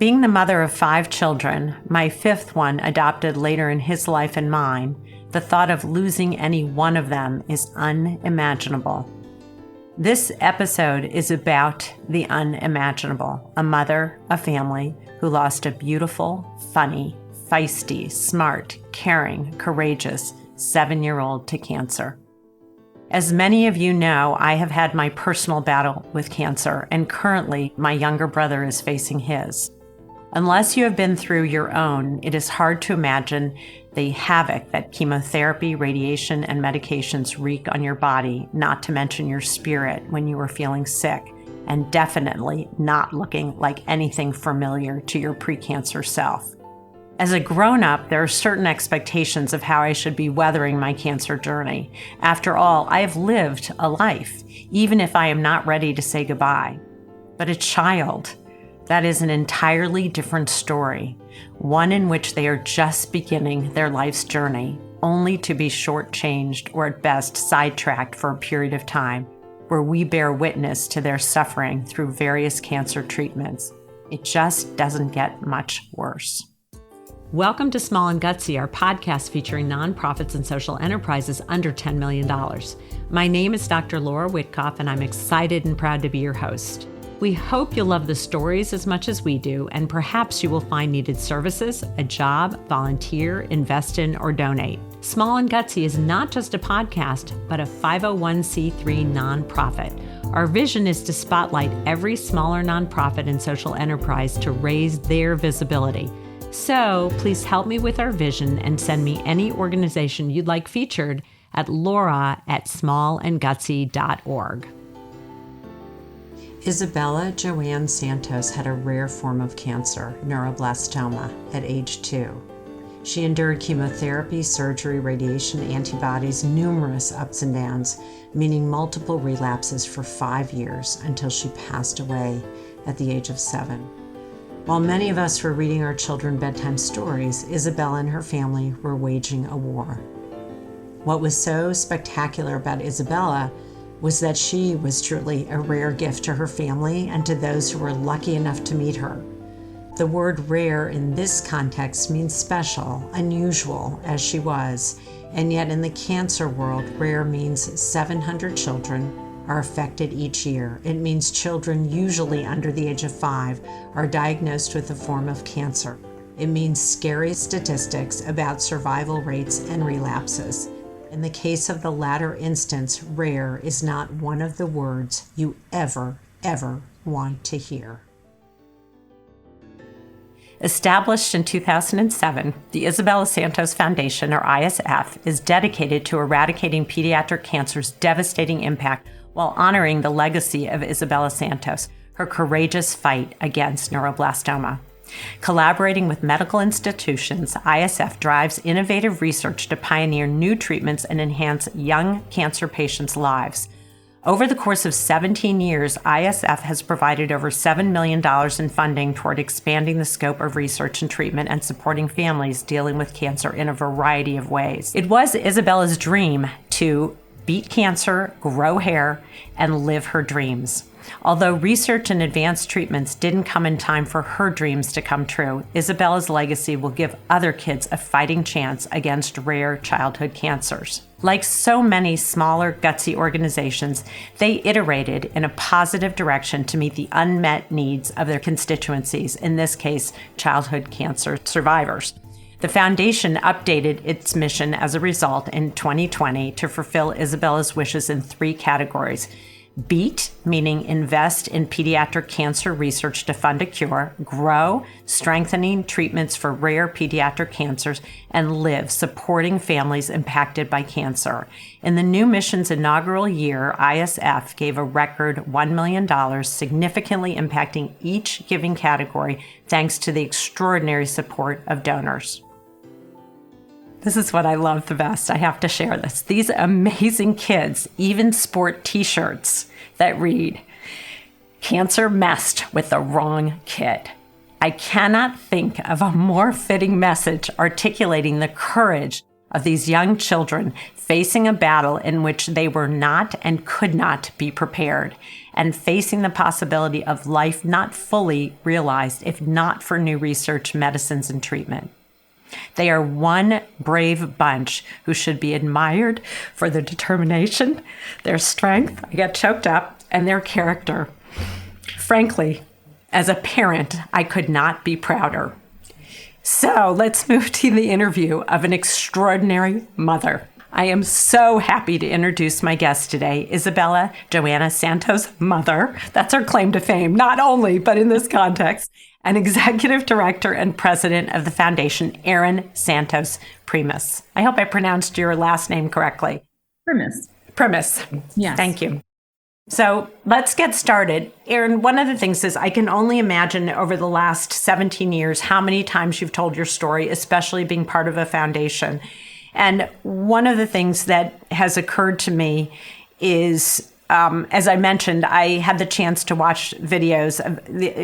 Being the mother of 5 children, my 5th one adopted later in his life and mine, the thought of losing any one of them is unimaginable. This episode is about the unimaginable, a mother, a family who lost a beautiful, funny, feisty, smart, caring, courageous 7-year-old to cancer. As many of you know, I have had my personal battle with cancer, and currently my younger brother is facing his. Unless you have been through your own, it is hard to imagine the havoc that chemotherapy, radiation, and medications wreak on your body, not to mention your spirit when you are feeling sick, and definitely not looking like anything familiar to your pre-cancer self. As a grown-up, there are certain expectations of how I should be weathering my cancer journey. After all, I have lived a life, even if I am not ready to say goodbye. But a child, that is an entirely different story, one in which they are just beginning their life's journey, only to be shortchanged or at best sidetracked for a period of time, where we bear witness to their suffering through various cancer treatments. It just doesn't get much worse. Welcome to Small and Gutsy, our podcast featuring nonprofits and social enterprises under $10 million. My name is Dr. Laura Witkoff, and I'm excited and proud to be your host. We hope you'll love the stories as much as we do, and perhaps you will find needed services, a job, volunteer, invest in, or donate. Small and Gutsy is not just a podcast, but a 501c3 nonprofit. Our vision is to spotlight every smaller nonprofit and social enterprise to raise their visibility. So please help me with our vision and send me any organization you'd like featured at laura@smallandgutsy.org. Isabella Joanne Santos had a rare form of cancer, neuroblastoma, at age 2. She endured chemotherapy, surgery, radiation, antibodies, numerous ups and downs, meaning multiple relapses for 5 years until she passed away at the age of 7. While many of us were reading our children bedtime stories, Isabella and her family were waging a war. What was so spectacular about Isabella was that she was truly a rare gift to her family and to those who were lucky enough to meet her. The word rare in this context means special, unusual, as she was, and yet in the cancer world, rare means 700 children are affected each year. It means children, usually under the age of 5, are diagnosed with a form of cancer. It means scary statistics about survival rates and relapses. In the case of the latter instance, rare is not one of the words you ever want to hear. Established in 2007, the Isabella Santos Foundation, or ISF, is dedicated to eradicating pediatric cancer's devastating impact while honoring the legacy of Isabella Santos, her courageous fight against neuroblastoma. Collaborating with medical institutions, ISF drives innovative research to pioneer new treatments and enhance young cancer patients' lives. Over the course of 17 years, ISF has provided over $7 million in funding toward expanding the scope of research and treatment and supporting families dealing with cancer in a variety of ways. It was Isabella's dream to beat cancer, grow hair, and live her dreams. Although research and advanced treatments didn't come in time for her dreams to come true, Isabella's legacy will give other kids a fighting chance against rare childhood cancers. Like so many smaller, gutsy organizations, they iterated in a positive direction to meet the unmet needs of their constituencies, in this case, childhood cancer survivors. The foundation updated its mission as a result in 2020 to fulfill Isabella's wishes in 3 categories. Beat, meaning invest in pediatric cancer research to fund a cure. Grow, strengthening treatments for rare pediatric cancers. And live, supporting families impacted by cancer. In the new mission's inaugural year, ISF gave a record $1 million, significantly impacting each giving category thanks to the extraordinary support of donors. This is what I love the best. I have to share this. These amazing kids even sport t-shirts that read, "Cancer messed with the wrong kid." I cannot think of a more fitting message articulating the courage of these young children facing a battle in which they were not and could not be prepared, and facing the possibility of life not fully realized if not for new research, medicines, and treatment. They are one brave bunch who should be admired for their determination, their strength, I get choked up, and their character. Frankly, as a parent, I could not be prouder. So let's move to the interview of an extraordinary mother. I am so happy to introduce my guest today, Isabella Joanna Santos' mother. That's her claim to fame, not only, but in this context, an executive director and president of the foundation, Erin Santos Primus. I hope I pronounced your last name correctly. Primus. Yes. Thank you. So let's get started. Erin, one of the things is I can only imagine over the last 17 years how many times you've told your story, especially being part of a foundation. And one of the things that has occurred to me is, as I mentioned, I had the chance to watch videos,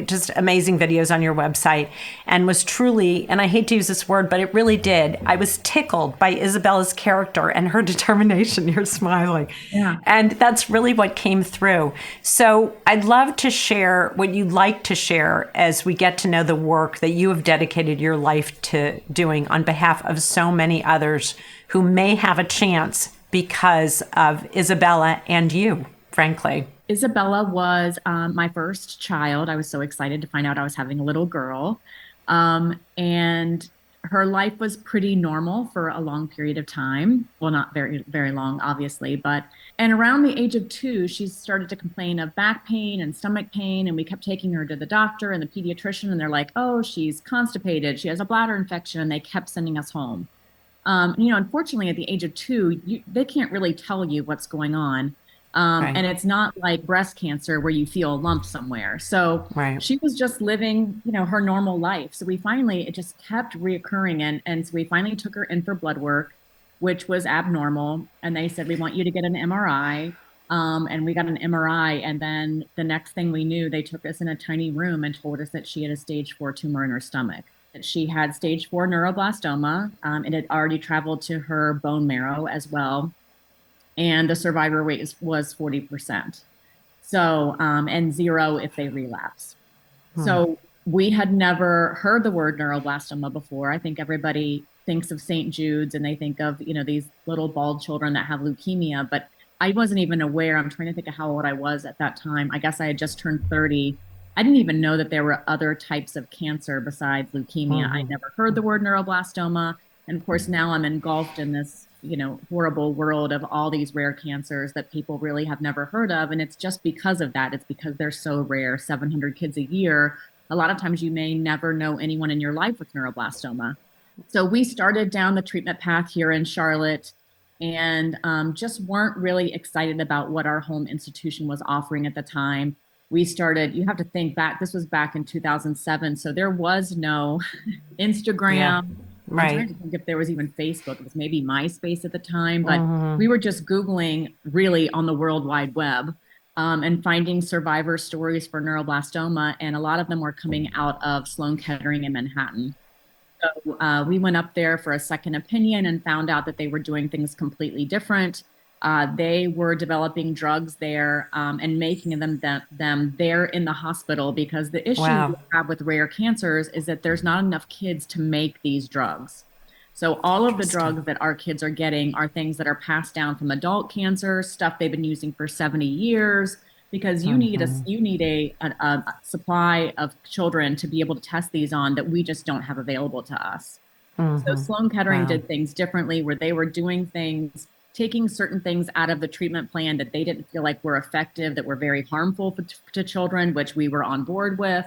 just amazing videos on your website, and was truly, and I hate to use this word, but it really did. I was tickled by Isabella's character and her determination. You're smiling. Yeah. And that's really what came through. So I'd love to share what you'd like to share as we get to know the work that you have dedicated your life to doing on behalf of so many others who may have a chance because of Isabella and you, frankly. Isabella was my first child. I was so excited to find out I was having a little girl. And her life was pretty normal for a long period of time. Well, not very, very long, obviously, and around the age of 2, she started to complain of back pain and stomach pain. And we kept taking her to the doctor and the pediatrician, and they're like, oh, she's constipated. She has a bladder infection. And they kept sending us home. Unfortunately, at the age of 2, they can't really tell you what's going on. Right. And it's not like breast cancer where you feel a lump somewhere. So Right. She was just living, her normal life. So it just kept reoccurring. And so we finally took her in for blood work, which was abnormal. And they said, we want you to get an MRI. And we got an MRI. And then the next thing we knew, they took us in a tiny room and told us that she had a stage 4 tumor in her stomach. That she had stage 4 neuroblastoma. It had already traveled to her bone marrow as well. And the survivor rate was 40%. So, and 0 if they relapse. So we had never heard the word neuroblastoma before. I think everybody thinks of St. Jude's and they think of, these little bald children that have leukemia, but I wasn't even aware. I'm trying to think of how old I was at that time. I guess I had just turned 30. I didn't even know that there were other types of cancer besides leukemia. I never heard the word neuroblastoma. And of course, now I'm engulfed in this, horrible world of all these rare cancers that people really have never heard of. And it's just because of that. It's because they're so rare, 700 kids a year. A lot of times you may never know anyone in your life with neuroblastoma. So we started down the treatment path here in Charlotte and just weren't really excited about what our home institution was offering at the time. We started, you have to think back, this was back in 2007. So there was no Instagram. Yeah. Right. I'm trying to think if there was even Facebook. It was maybe MySpace at the time, but we were just Googling really on the World Wide Web and finding survivor stories for neuroblastoma. And a lot of them were coming out of Sloan Kettering in Manhattan. So we went up there for a second opinion and found out that they were doing things completely different. They were developing drugs there and making them there in the hospital because the issue we have with rare cancers is that there's not enough kids to make these drugs. So all of the drugs that our kids are getting are things that are passed down from adult cancer, stuff they've been using for 70 years, because you need a supply of children to be able to test these on that we just don't have available to us. So Sloan Kettering did things differently where they were doing things, taking certain things out of the treatment plan that they didn't feel like were effective, that were very harmful to children, which we were on board with.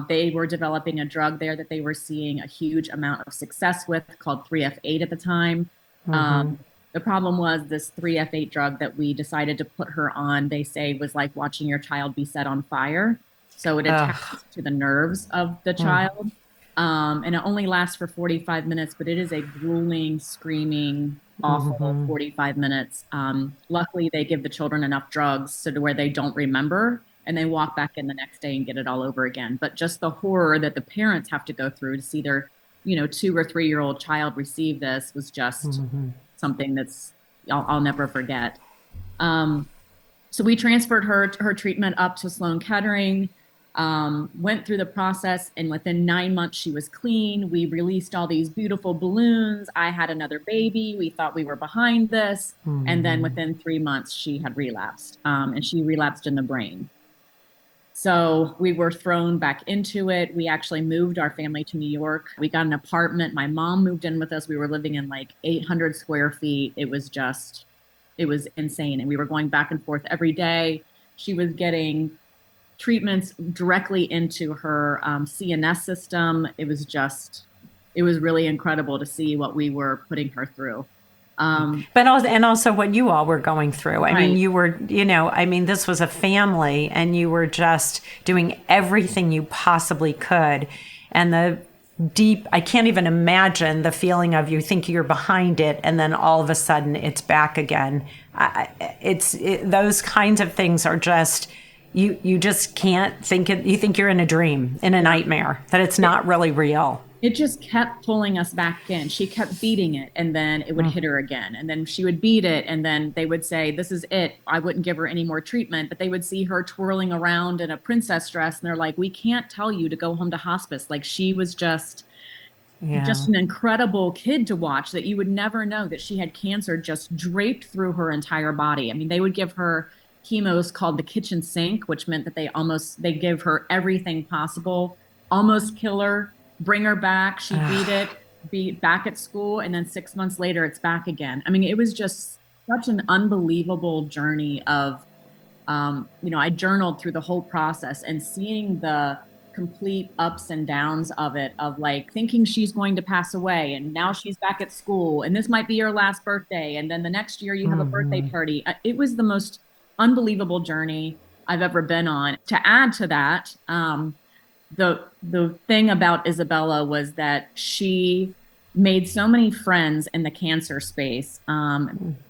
They were developing a drug there that they were seeing a huge amount of success with called 3F8 at the time. The problem was this 3F8 drug that we decided to put her on, they say was like watching your child be set on fire. So it attacks to the nerves of the child. And it only lasts for 45 minutes, but it is a grueling, screaming, awful 45 minutes. Luckily, they give the children enough drugs so to where they don't remember and they walk back in the next day and get it all over again. But just the horror that the parents have to go through to see their 2 or 3-year-old child receive this was just something that's I'll never forget. So we transferred her treatment up to Sloan Kettering, went through the process, and within 9 months she was clean. We released all these beautiful balloons. I had another baby. We thought we were behind this. And then within 3 months she had relapsed, and she relapsed in the brain. So we were thrown back into it. We actually moved our family to New York. We got an apartment. My mom moved in with us. We were living in like 800 square feet. It was insane. And we were going back and forth every day. She was getting treatments directly into her CNS system. It was really incredible to see what we were putting her through. But also what you all were going through. I mean, you were, this was a family, and you were just doing everything you possibly could. And I can't even imagine the feeling of you think you're behind it, and then all of a sudden it's back again. Those kinds of things are just, you just can't think it. You think you're in a dream, in a nightmare, that it's not really real. It just kept pulling us back in. She kept beating it, and then it would hit her again. And then she would beat it, and then they would say, this is it. I wouldn't give her any more treatment. But they would see her twirling around in a princess dress, and they're like, we can't tell you to go home to hospice. Like, she was just an incredible kid to watch, that you would never know that she had cancer just draped through her entire body. I mean, they would give her chemos called the kitchen sink, which meant that they give her everything possible, almost kill her, bring her back. She beat it, be back at school. And then 6 months later, it's back again. I mean, it was just such an unbelievable journey of, I journaled through the whole process, and seeing the complete ups and downs of it, of like thinking she's going to pass away, and now she's back at school, and this might be your last birthday. And then the next year you have a birthday party. It was the most unbelievable journey I've ever been on. To add to that, the thing about Isabella was that she made so many friends in the cancer space,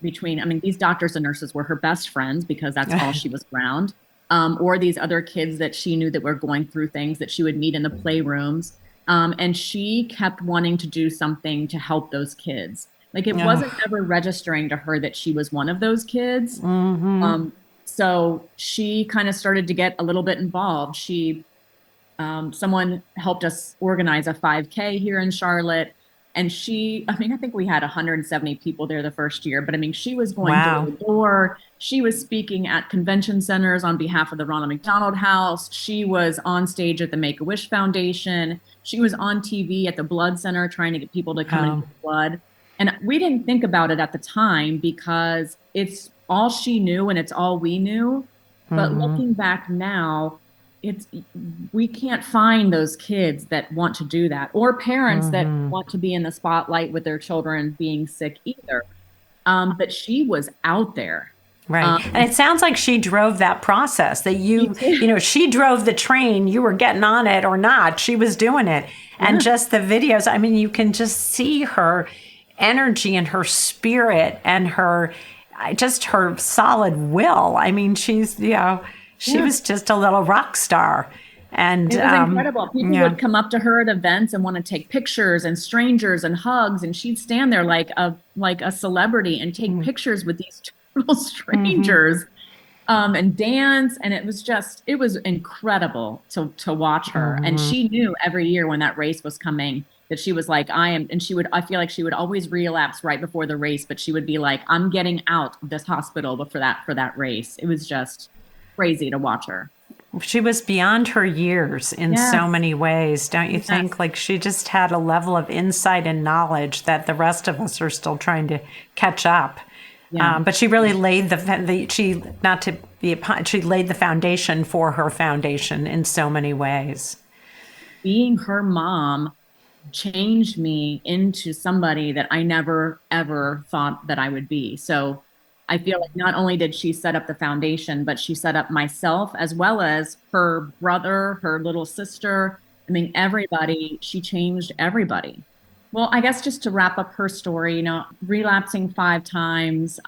these doctors and nurses were her best friends, because that's all she was around, or these other kids that she knew that were going through things that she would meet in the playrooms. And she kept wanting to do something to help those kids. Like, it wasn't ever registering to her that she was one of those kids. So she kind of started to get a little bit involved. Someone helped us organize a 5K here in Charlotte. And I think we had 170 people there the first year, but she was going door to door. She was speaking at convention centers on behalf of the Ronald McDonald House. She was on stage at the Make-A-Wish Foundation. She was on TV at the Blood Center trying to get people to come and give blood. And we didn't think about it at the time, because it's all she knew and it's all we knew. But looking back now, we can't find those kids that want to do that, or parents that want to be in the spotlight with their children being sick either. But she was out there. Right. And it sounds like she drove that process, that she drove the train, you were getting on it or not, she was doing it. And just the videos, you can just see her energy and her spirit and her solid will. She was just a little rock star. And it was incredible. People would come up to her at events and want to take pictures, and strangers and hugs, and she'd stand there like a celebrity and take pictures with these total strangers, and dance. And it was incredible to watch her. And she knew every year when that race was coming that she was like, I feel like she would always relapse right before the race, but she would be like, I'm getting out of this hospital for that race. It was just crazy to watch her. She was beyond her years in so many ways, don't you think? Like, she just had a level of insight and knowledge that the rest of us are still trying to catch up. Yeah. But she really laid she laid the foundation for her foundation in so many ways. Being her mom changed me into somebody that I never, ever thought that I would be. So I feel like not only did she set up the foundation, but she set up myself as well as her brother, her little sister. Everybody. She changed everybody. Well, I guess just to wrap up her story, relapsing 5 times,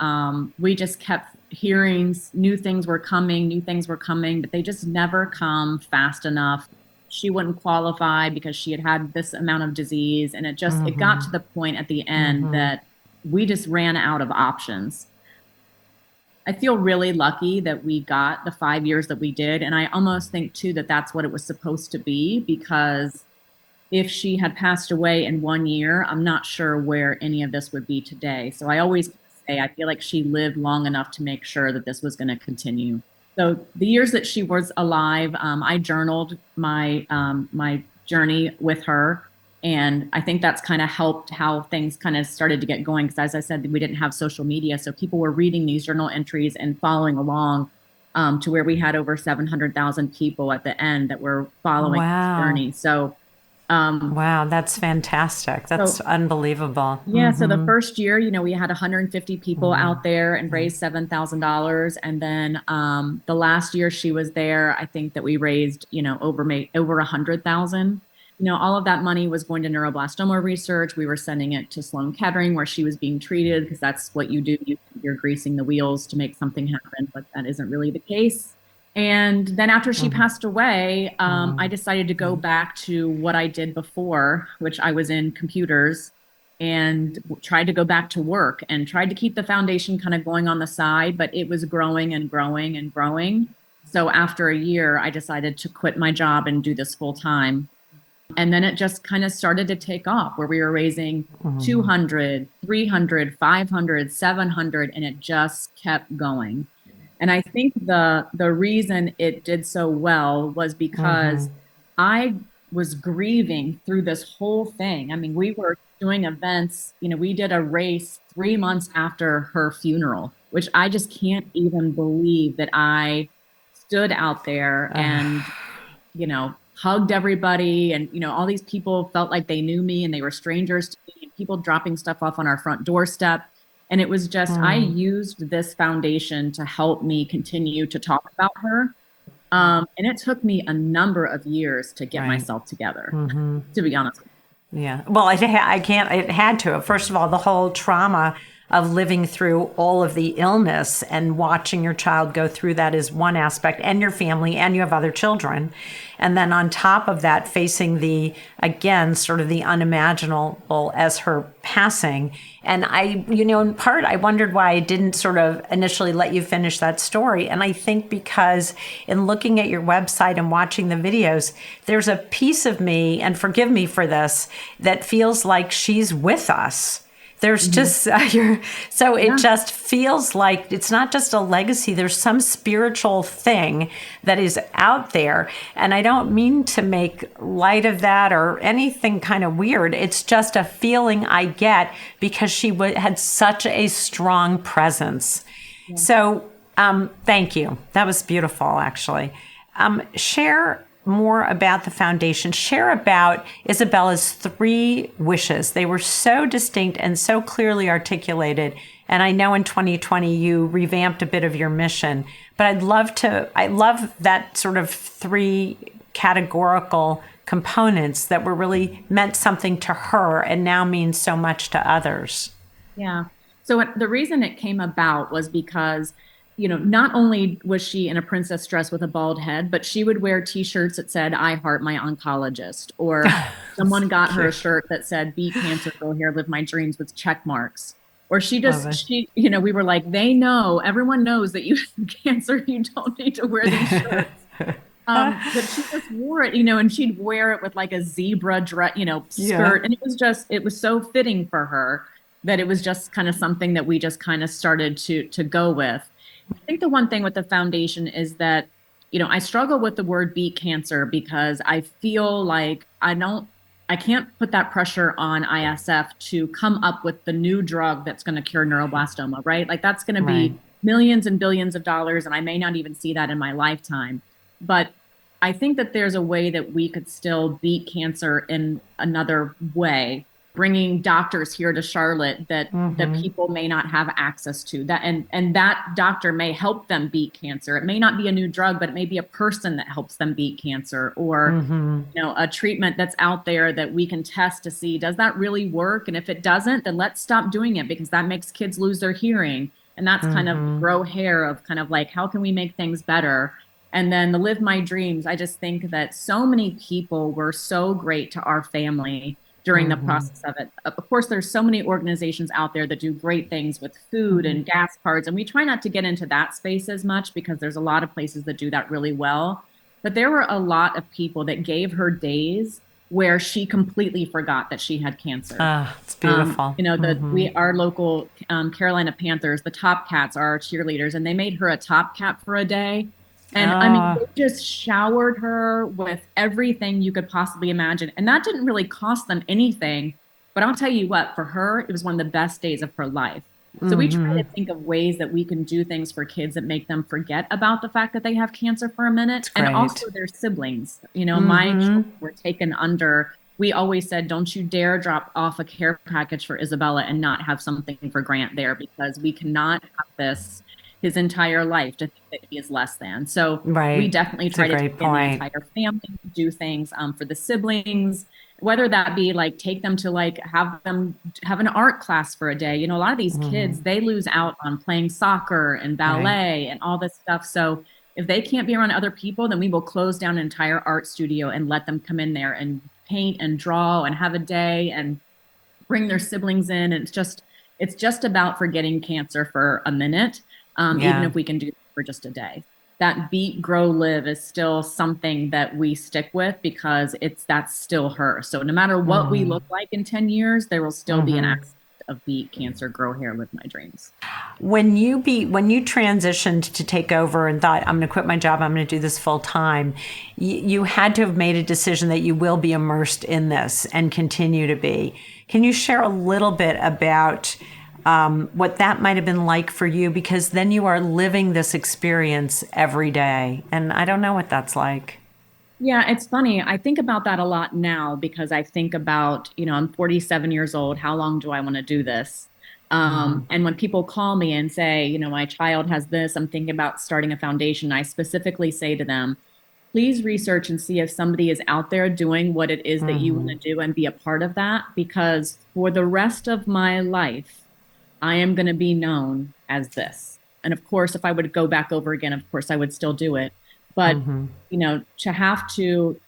we just kept hearing new things were coming, but they just never come fast enough. she wouldn't qualify because she had had this amount of disease. And it got to the point at the end that we just ran out of options. I feel really lucky that we got the 5 years that we did. And I almost think too that that's what it was supposed to be, because if she had passed away in 1 year, I'm not sure where any of this would be today. So I always say, I feel like she lived long enough to make sure that this was going to continue. So the years that she was alive, I journaled my journey with her. And I think that's kind of helped how things kind of started to get going. Because as I said, we didn't have social media. So people were reading these journal entries and following along to where we had over 700,000 people at the end that were following this journey. So wow, that's fantastic. That's unbelievable. Yeah. So the first year, we had 150 people out there and raised $7,000. And then the last year she was there, I think that we raised, over 100,000. All of that money was going to neuroblastoma research. We were sending it to Sloan Kettering, where she was being treated, because that's what you do. You're greasing the wheels to make something happen, but that isn't really the case. And then after she passed away, I decided to go back to what I did before, which I was in computers, and tried to go back to work and tried to keep the foundation kind of going on the side, but it was growing and growing and growing. So after a year, I decided to quit my job and do this full time. And then it just kind of started to take off, where we were raising 200, 300, 500, 700, and it just kept going. And I think the reason it did so well was because I was grieving through this whole thing. I mean, we were doing events, we did a race 3 months after her funeral, which I just can't even believe that I stood out there and, hugged everybody. And, all these people felt like they knew me and they were strangers to me, and people dropping stuff off on our front doorstep. And it was just, I used this foundation to help me continue to talk about her. And it took me a number of years to get myself together, to be honest. Yeah. Well, it had to. First of all, the whole trauma of living through all of the illness and watching your child go through that is one aspect, and your family, and you have other children. And then on top of that, facing sort of the unimaginable as her passing. And in part, I wondered why I didn't sort of initially let you finish that story. And I think because in looking at your website and watching the videos, there's a piece of me, and forgive me for this, that feels like she's with us. There's just, it just feels like it's not just a legacy. There's some spiritual thing that is out there. And I don't mean to make light of that or anything kind of weird. It's just a feeling I get because she had such a strong presence. Yeah. So thank you. That was beautiful, actually. Share more about the foundation. Share about Isabella's 3 wishes. They were so distinct and so clearly articulated. And I know in 2020 you revamped a bit of your mission, but I love that sort of 3 categorical components that were really meant something to her and now means so much to others. Yeah. So the reason it came about was because not only was she in a princess dress with a bald head, but she would wear T-shirts that said, "I heart my oncologist," or someone got her a shirt that said, "Beat cancer, go here, live my dreams," with check marks. Or we were like, everyone knows that you have cancer. You don't need to wear these shirts. But she just wore it, and she'd wear it with like a zebra dress, skirt. Yeah. And it was so fitting for her that it was just kind of something that we just kind of started to go with. I think the one thing with the foundation is that, I struggle with the word beat cancer because I feel like I can't put that pressure on ISF to come up with the new drug that's going to cure neuroblastoma, right? Like that's going to be millions and billions of dollars, and I may not even see that in my lifetime. But I think that there's a way that we could still beat cancer in another way, bringing doctors here to Charlotte that people may not have access to, that and that doctor may help them beat cancer. It may not be a new drug, but it may be a person that helps them beat cancer, or a treatment that's out there that we can test to see, does that really work? And if it doesn't, then let's stop doing it, because that makes kids lose their hearing. And that's kind of grow hair of kind of like, how can we make things better? And then the Live My Dreams, I just think that so many people were so great to our family during the process of it. Of course, there's so many organizations out there that do great things with food and gas cards, and we try not to get into that space as much because there's a lot of places that do that really well. But there were a lot of people that gave her days where she completely forgot that she had cancer. Ah, it's beautiful. Our local Carolina Panthers, the Top Cats are our cheerleaders, and they made her a Top Cat for a day. And I mean, they just showered her with everything you could possibly imagine. And that didn't really cost them anything. But I'll tell you what, for her, it was one of the best days of her life. So we try to think of ways that we can do things for kids that make them forget about the fact that they have cancer for a minute. And also their siblings. My children were taken under. We always said, don't you dare drop off a care package for Isabella and not have something for Grant there, because we cannot have this his entire life to think that he is less than. So we definitely try to take in the entire family, do things for the siblings, whether that be like take them to like have them have an art class for a day. A lot of these kids, they lose out on playing soccer and ballet and all this stuff. So if they can't be around other people, then we will close down an entire art studio and let them come in there and paint and draw and have a day and bring their siblings in. And it's just about forgetting cancer for a minute. Even if we can do it for just a day. That beat, grow, live is still something that we stick with because that's still her. So no matter what we look like in 10 years, there will still be an aspect of beat, cancer, grow hair, live my dreams. When you transitioned to take over and thought, I'm going to quit my job, I'm going to do this full time, you had to have made a decision that you will be immersed in this and continue to be. Can you share a little bit about what that might have been like for you? Because then you are living this experience every day. And I don't know what that's like. Yeah, it's funny. I think about that a lot now because I think about, I'm 47 years old. How long do I want to do this? And when people call me and say, my child has this, I'm thinking about starting a foundation, I specifically say to them, please research and see if somebody is out there doing what it is that you want to do and be a part of that. Because for the rest of my life, I am going to be known as this. And of course, if I would go back over again, of course, I would still do it. But, to have to,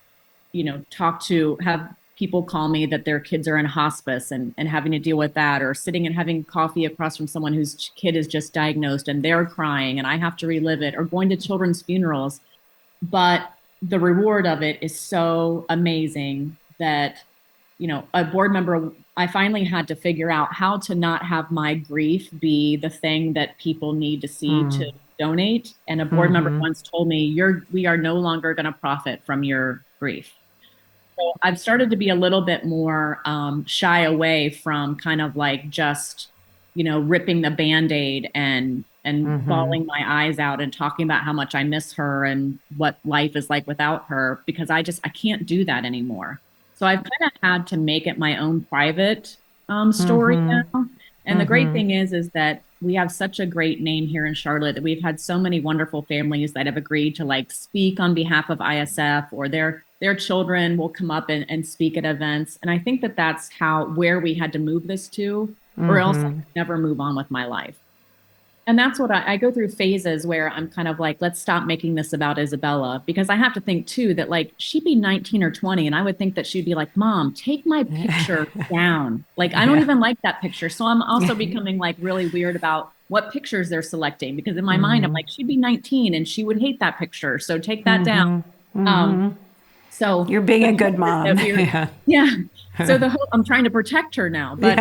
have people call me that their kids are in hospice and having to deal with that, or sitting and having coffee across from someone whose kid is just diagnosed and they're crying and I have to relive it, or going to children's funerals. But the reward of it is so amazing that, a board member, I finally had to figure out how to not have my grief be the thing that people need to see to donate. And a board member once told me, we are no longer going to profit from your grief. So I've started to be a little bit more shy away from kind of like just, ripping the Band-Aid and bawling my eyes out and talking about how much I miss her and what life is like without her, because I can't do that anymore. So I've kind of had to make it my own private story now. And the great thing is that we have such a great name here in Charlotte that we've had so many wonderful families that have agreed to like speak on behalf of ISF, or their children will come up and speak at events. And I think that that's where we had to move this to, or else I could never move on with my life. And that's what I go through phases where I'm kind of like, let's stop making this about Isabella, because I have to think too that like she'd be 19 or 20 and I would think that she'd be like, Mom, take my picture down. Like, I don't even like that picture. So I'm also becoming like really weird about what pictures they're selecting, because in my mind, I'm like, she'd be 19 and she would hate that picture. So take that down. So you're being a good mom. Yeah. So I'm trying to protect her now, but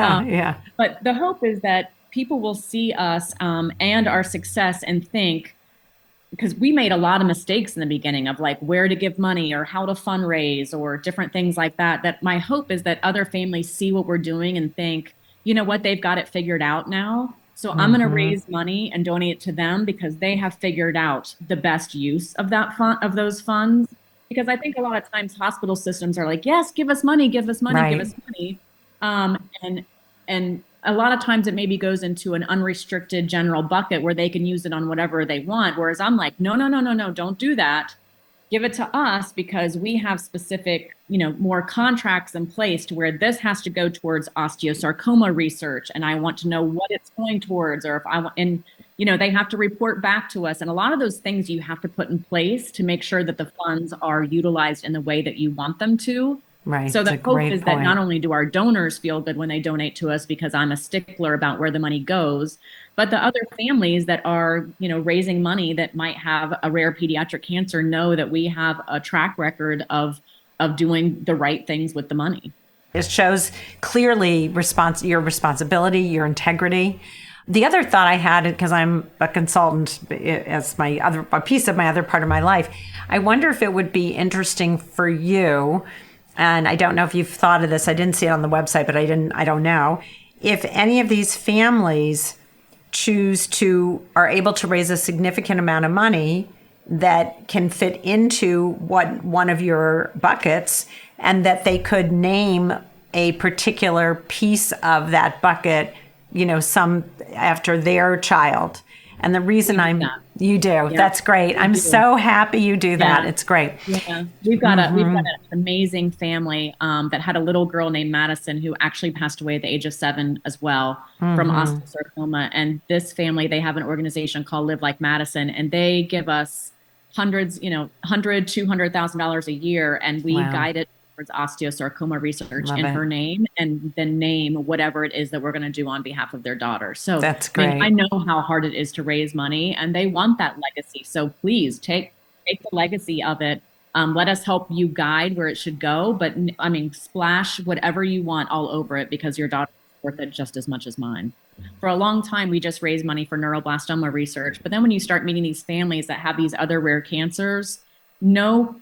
but the hope is that people will see us and our success and think, because we made a lot of mistakes in the beginning of like where to give money or how to fundraise or different things like that, that my hope is that other families see what we're doing and think, you know what, they've got it figured out now. So I'm going to raise money and donate it to them because they have figured out the best use of of those funds. Because I think a lot of times hospital systems are like, yes, give us money, give us money, give us money. And a lot of times it maybe goes into an unrestricted general bucket where they can use it on whatever they want. Whereas I'm like, no, don't do that. Give it to us because we have specific, more contracts in place to where this has to go towards osteosarcoma research. And I want to know what it's going towards, or if I want, and they have to report back to us. And a lot of those things you have to put in place to make sure that the funds are utilized in the way that you want them to. Right. So It's the a hope great is that point. not only do our donors feel good when they donate to us, because I'm a stickler about where the money goes, but the other families that are, raising money that might have a rare pediatric cancer know that we have a track record of doing the right things with the money. It shows clearly your responsibility, your integrity. The other thought I had, because I'm a consultant as a piece of my other part of my life, I wonder if it would be interesting for you, and I don't know if you've thought of this. I didn't see it on the website, but I don't know if any of these families are able to raise a significant amount of money that can fit into one of your buckets, and that they could name a particular piece of that bucket, some after their child. And the reason you do, yeah. That's great. I'm so happy you do that. Yeah. It's great. Yeah. We've got an amazing family that had a little girl named Madison who actually passed away at the age of 7 as well from osteosarcoma. And this family, they have an organization called Live Like Madison, and they give us $200,000 a year, and we guide it towards osteosarcoma research in her name, and then name whatever it is that we're going to do on behalf of their daughter. So that's great. I know how hard it is to raise money, and they want that legacy. So please take the legacy of it. Let us help you guide where it should go. But splash whatever you want all over it, because your daughter is worth it just as much as mine. For a long time, we just raised money for neuroblastoma research. But then when you start meeting these families that have these other rare cancers, no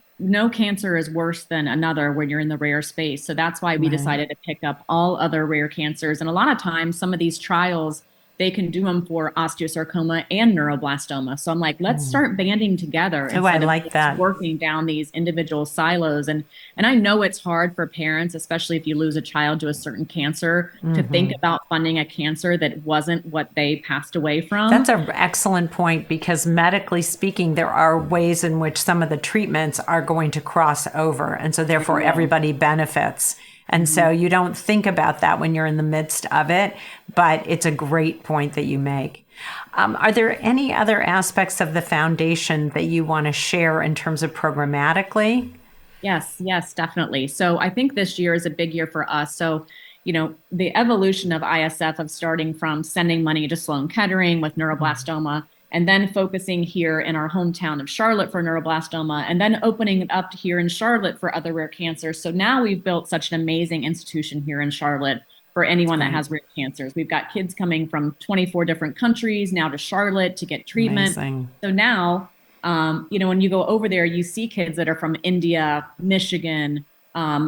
cancer is worse than another when you're in the rare space. So that's why we decided to pick up all other rare cancers. And a lot of times, some of these trials, they can do them for osteosarcoma and neuroblastoma. So I'm like, let's start banding together. Oh, I like that. Working down these individual silos. And I know it's hard for parents, especially if you lose a child to a certain cancer, to think about funding a cancer that wasn't what they passed away from. That's an excellent point, because medically speaking, there are ways in which some of the treatments are going to cross over. And so therefore everybody benefits. And so you don't think about that when you're in the midst of it, but it's a great point that you make. Are there any other aspects of the foundation that you want to share in terms of programmatically? Yes, definitely. So I think this year is a big year for us. So, the evolution of ISF, of starting from sending money to Sloan Kettering with neuroblastoma, and then focusing here in our hometown of Charlotte for neuroblastoma, and then opening it up here in Charlotte for other rare cancers. So now we've built such an amazing institution here in Charlotte for anyone that has rare cancers. We've got kids coming from 24 different countries now to Charlotte to get treatment. Amazing. So now, when you go over there, you see kids that are from India, Michigan,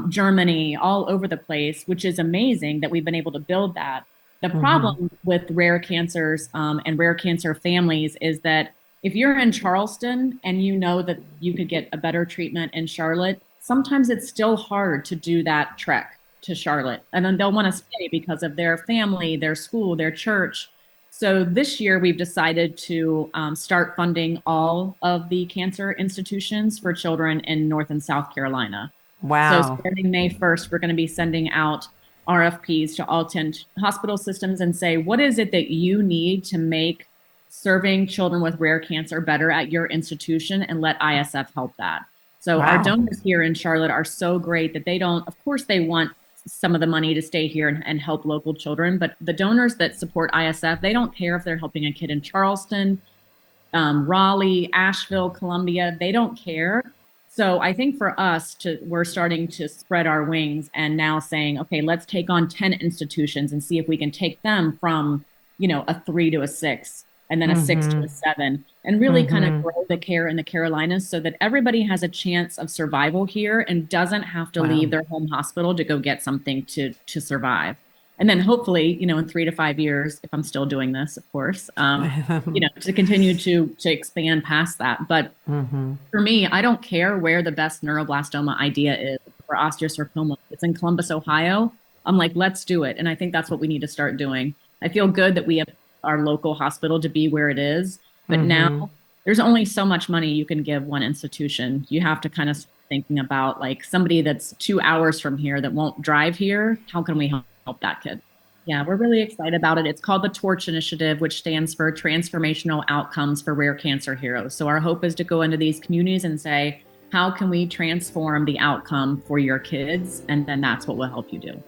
Germany, all over the place, which is amazing that we've been able to build that. The problem with rare cancers and rare cancer families is that if you're in Charleston and you know that you could get a better treatment in Charlotte, sometimes it's still hard to do that trek to Charlotte. And then they'll want to stay because of their family, their school, their church. So this year we've decided to start funding all of the cancer institutions for children in North and South Carolina. Wow. So starting May 1st, we're going to be sending out RFPs to all 10 hospital systems and say, what is it that you need to make serving children with rare cancer better at your institution, and let ISF help that. So our donors here in Charlotte are so great that of course they want some of the money to stay here and help local children, but the donors that support ISF, they don't care if they're helping a kid in Charleston, Raleigh, Asheville, Columbia, they don't care. So I think for us, we're starting to spread our wings and now saying, okay, let's take on 10 institutions and see if we can take them from, a 3 to a 6, and then a 6 to a 7, and really kind of grow the care in the Carolinas so that everybody has a chance of survival here and doesn't have to leave their home hospital to go get something to survive. And then hopefully, in 3 to 5 years, if I'm still doing this, of course, to continue to expand past that. But for me, I don't care where the best neuroblastoma idea is for osteosarcoma. It's in Columbus, Ohio. I'm like, let's do it. And I think that's what we need to start doing. I feel good that we have our local hospital to be where it is. But now there's only so much money you can give one institution. You have to kind of start thinking about like somebody that's 2 hours from here that won't drive here. How can we help that kid? Yeah, we're really excited about it. It's called the Torch Initiative, which stands for Transformational Outcomes for Rare Cancer Heroes. So our hope is to go into these communities and say, how can we transform the outcome for your kids? And then that's what we'll help you do.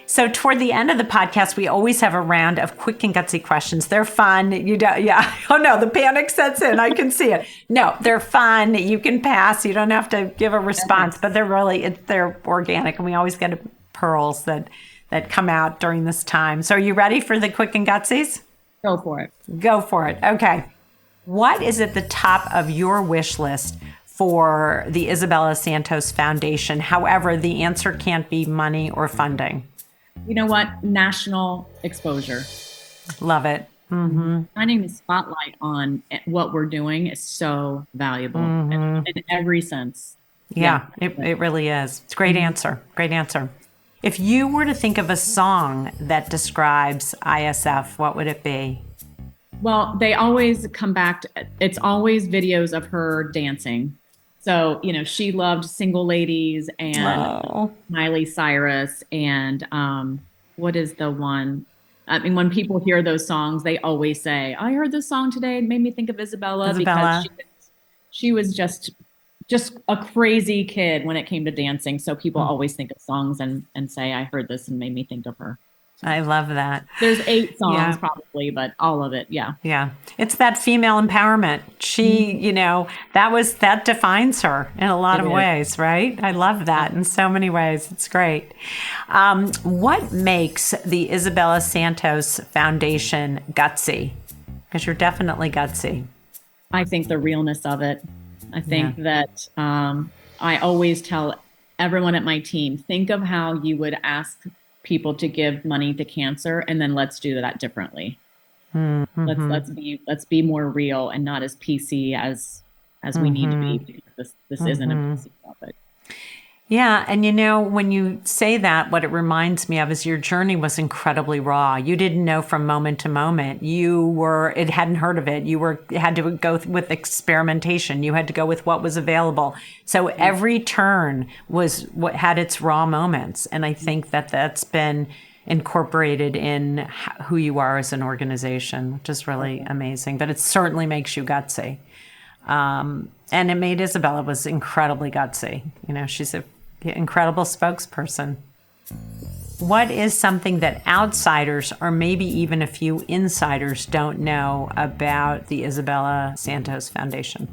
So toward the end of the podcast, we always have a round of quick and gutsy questions. They're fun. You don't, yeah. Oh no, the panic sets in. I can see it. No, they're fun. You can pass. You don't have to give a response, but they're organic, and we always get pearls that come out during this time. So are you ready for the quick and gutsies? Go for it. Go for it. Okay. What is at the top of your wish list for the Isabella Santos Foundation? However, the answer can't be money or funding. You know what? National exposure. Love it. Mm-hmm. Shining the spotlight on what we're doing is so valuable in every sense. Yeah, it really is. It's a great answer. Great answer. If you were to think of a song that describes ISF, what would it be? Well, they always come back to, it's always videos of her dancing. So, she loved Single Ladies and Miley Cyrus and what is the one? I mean, when people hear those songs, they always say, I heard this song today. It made me think of Isabella. Because she was just a crazy kid when it came to dancing. So people always think of songs and say, I heard this and made me think of her. I love that. There's 8 songs probably, but all of it. Yeah. Yeah. It's that female empowerment. She, that defines her in a lot of ways, right? I love that in so many ways. It's great. What makes the Isabella Santos Foundation gutsy? Because you're definitely gutsy. I think the realness of it. I think that I always tell everyone at my team, think of how you would ask people to give money to cancer, and then let's do that differently. Mm-hmm. Let's be more real and not as PC as we need to be. This isn't a PC topic. Yeah, and when you say that, what it reminds me of is your journey was incredibly raw. You didn't know from moment to moment. It hadn't heard of it. You had to go with experimentation. You had to go with what was available. So every turn was what had its raw moments. And I think that that's been incorporated in who you are as an organization, which is really amazing. But it certainly makes you gutsy. And it made Isabella was incredibly gutsy. She's an incredible spokesperson. What is something that outsiders or maybe even a few insiders don't know about the Isabella Santos Foundation?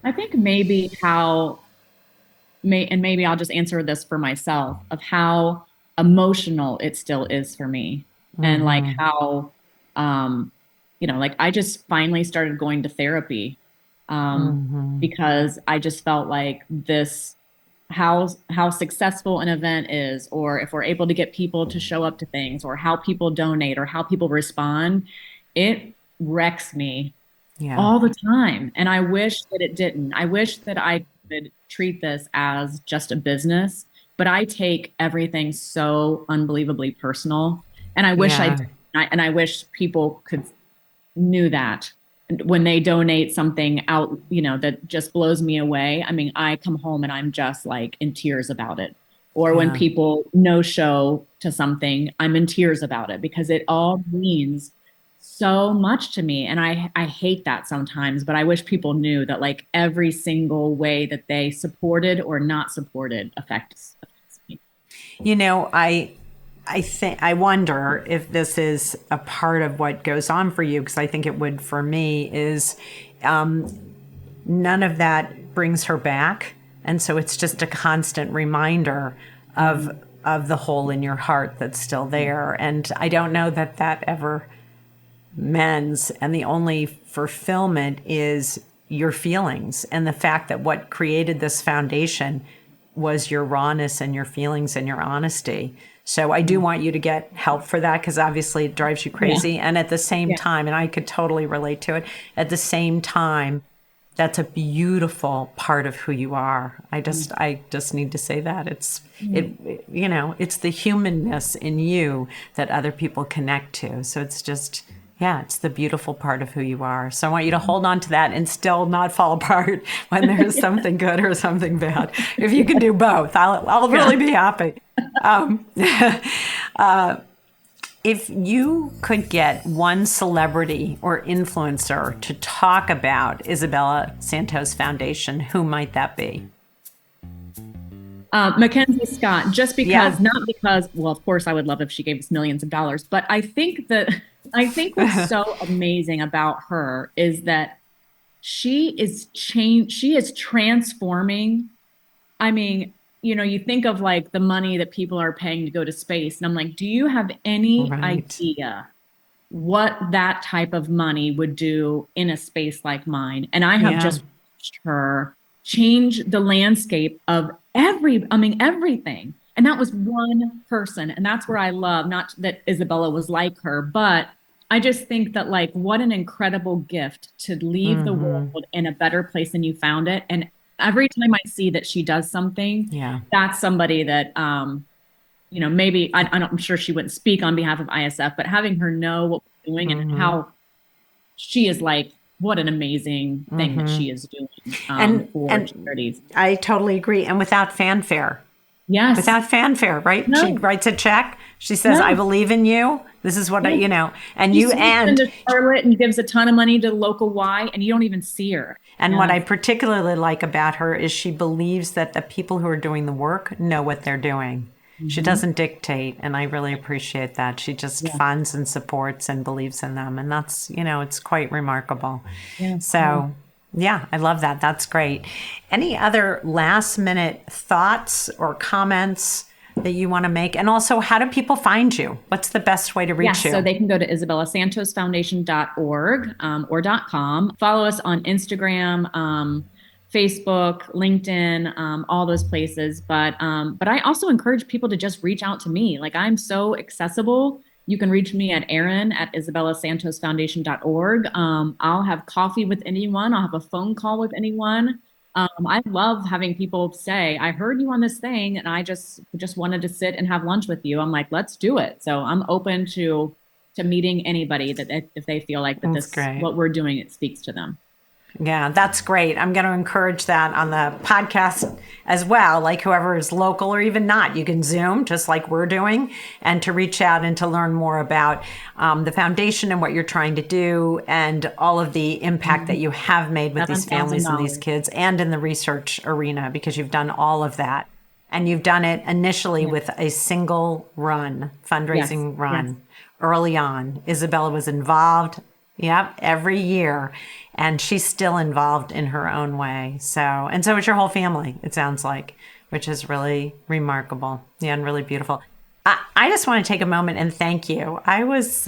I think maybe maybe I'll just answer this for myself, of how emotional it still is for me. And like how, I just finally started going to therapy because I just felt like how successful an event is, or if we're able to get people to show up to things, or how people donate, or how people respond, it wrecks me all the time. And I wish that it didn't. I wish that I could treat this as just a business, but I take everything so unbelievably personal. And I wish I wish people knew that when they donate something out, that just blows me away. I mean, I come home and I'm just like in tears about it. Or when people no show to something, I'm in tears about it because it all means so much to me. And I hate that sometimes, but I wish people knew that like every single way that they supported or not supported affects me. I wonder if this is a part of what goes on for you, because I think it would for me, is none of that brings her back. And so it's just a constant reminder of the hole in your heart that's still there. And I don't know that ever mends. And the only fulfillment is your feelings and the fact that what created this foundation was your rawness and your feelings and your honesty. So I do want you to get help for that, because obviously it drives you crazy. Yeah. And at the same time, and I could totally relate to it, at the same time, that's a beautiful part of who you are. I just need to say that. It's the humanness in you that other people connect to. So it's just, Yeah, it's the beautiful part of who you are. So I want you to hold on to that and still not fall apart when there's something good or something bad. If you can do both, I'll really be happy. If you could get one celebrity or influencer to talk about Isabella Santos Foundation, who might that be? Mackenzie Scott, just because, not because, well, of course I would love if she gave us millions of dollars, but I think what's so amazing about her is that she is transforming. I mean, you think of like the money that people are paying to go to space, and I'm like, do you have any idea what that type of money would do in a space like mine? And I have just watched her change the landscape of everything. And that was one person. And that's where I love, not that Isabella was like her, but I just think that like, what an incredible gift to leave the world in a better place than you found it. And every time I see that she does something, that's somebody that, maybe I'm sure she wouldn't speak on behalf of ISF, but having her know what we're doing and how she is like, what an amazing thing that she is doing for charities. I totally agree. And without fanfare. Yes. Without fanfare, right? No. She writes a check. She says, I believe in you. This is what and she into Charlotte and gives a ton of money to local Y, and you don't even see her. And what I particularly like about her is she believes that the people who are doing the work know what they're doing. She doesn't dictate, and I really appreciate that. She just funds and supports and believes in them, and that's, it's quite remarkable. Yeah. So, I love that. That's great. Any other last-minute thoughts or comments that you want to make? And also, how do people find you? What's the best way to reach you? So they can go to isabellasantosfoundation.org or .com. Follow us on Instagram, Facebook, LinkedIn, all those places. But I also encourage people to just reach out to me. Like, I'm so accessible. You can reach me at Erin@isabellasantosfoundation.org. I'll have coffee with anyone. I'll have a phone call with anyone. I love having people say, I heard you on this thing and I just wanted to sit and have lunch with you. I'm like, let's do it. So I'm open to meeting anybody that if they feel like what we're doing, it speaks to them. Yeah, that's great. I'm going to encourage that on the podcast as well. Like whoever is local or even not, you can Zoom just like we're doing, and to reach out and to learn more about the foundation and what you're trying to do and all of the impact that you have made with these families and these kids and in the research arena, because you've done all of that. And you've done it initially with a single fundraising run early on. Isabella was involved. Every year. And she's still involved in her own way. So is your whole family, it sounds like, which is really remarkable. Yeah, and really beautiful. I just want to take a moment and thank you. It was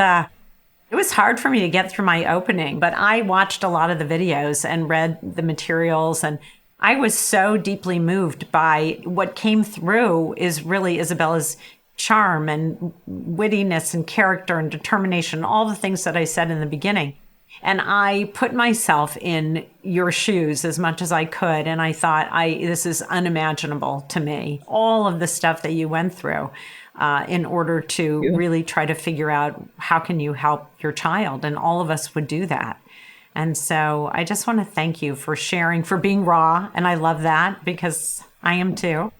hard for me to get through my opening, but I watched a lot of the videos and read the materials, and I was so deeply moved by what came through is really Isabella's charm and wittiness and character and determination, all the things that I said in the beginning. And I put myself in your shoes as much as I could. And I thought, this is unimaginable to me. All of the stuff that you went through in order to really try to figure out how can you help your child. And all of us would do that. And so I just want to thank you for sharing, for being raw. And I love that because I am too.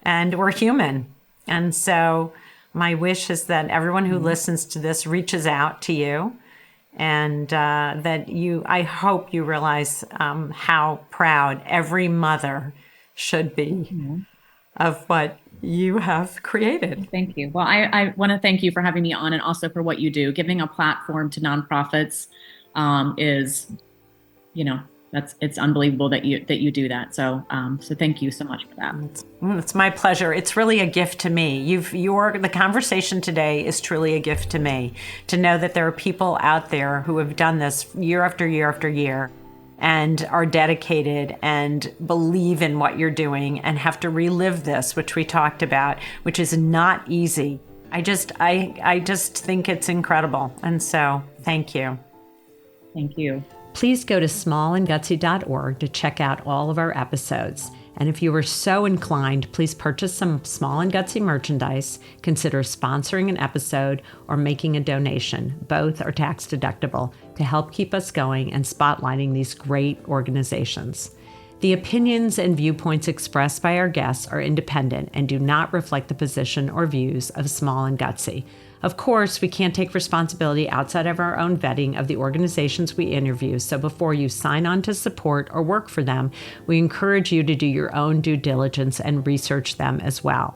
And we're human. And so my wish is that everyone who listens to this reaches out to you, and I hope you realize how proud every mother should be of what you have created. Thank you. Well, I want to thank you for having me on, and also for what you do. Giving a platform to nonprofits is, it's unbelievable that you do that. So thank you so much for that. It's my pleasure. It's really a gift to me. The conversation today is truly a gift to me, to know that there are people out there who have done this year after year after year and are dedicated and believe in what you're doing and have to relive this, which we talked about, which is not easy. I just think it's incredible. And so thank you. Thank you. Please go to smallandgutsy.org to check out all of our episodes. And if you are so inclined, please purchase some small and gutsy merchandise, consider sponsoring an episode, or making a donation. Both are tax deductible to help keep us going and spotlighting these great organizations. The opinions and viewpoints expressed by our guests are independent and do not reflect the position or views of Small and Gutsy. Of course, we can't take responsibility outside of our own vetting of the organizations we interview, so before you sign on to support or work for them, we encourage you to do your own due diligence and research them as well.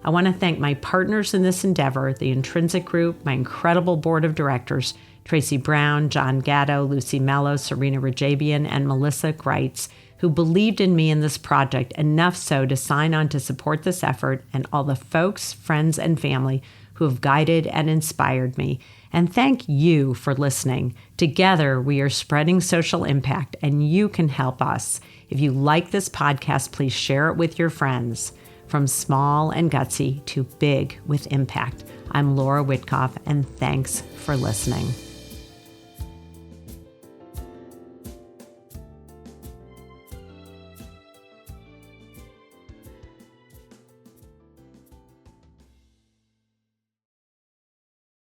I want to thank my partners in this endeavor, the Intrinsic Group, my incredible board of directors, Tracy Brown, John Gatto, Lucy Mello, Serena Rajabian, and Melissa Greitz, who believed in me in this project enough so to sign on to support this effort, and all the folks, friends, and family who have guided and inspired me. And thank you for listening. Together, we are spreading social impact, and you can help us. If you like this podcast, please share it with your friends. From small and gutsy to big with impact, I'm Laura Witkoff, and thanks for listening.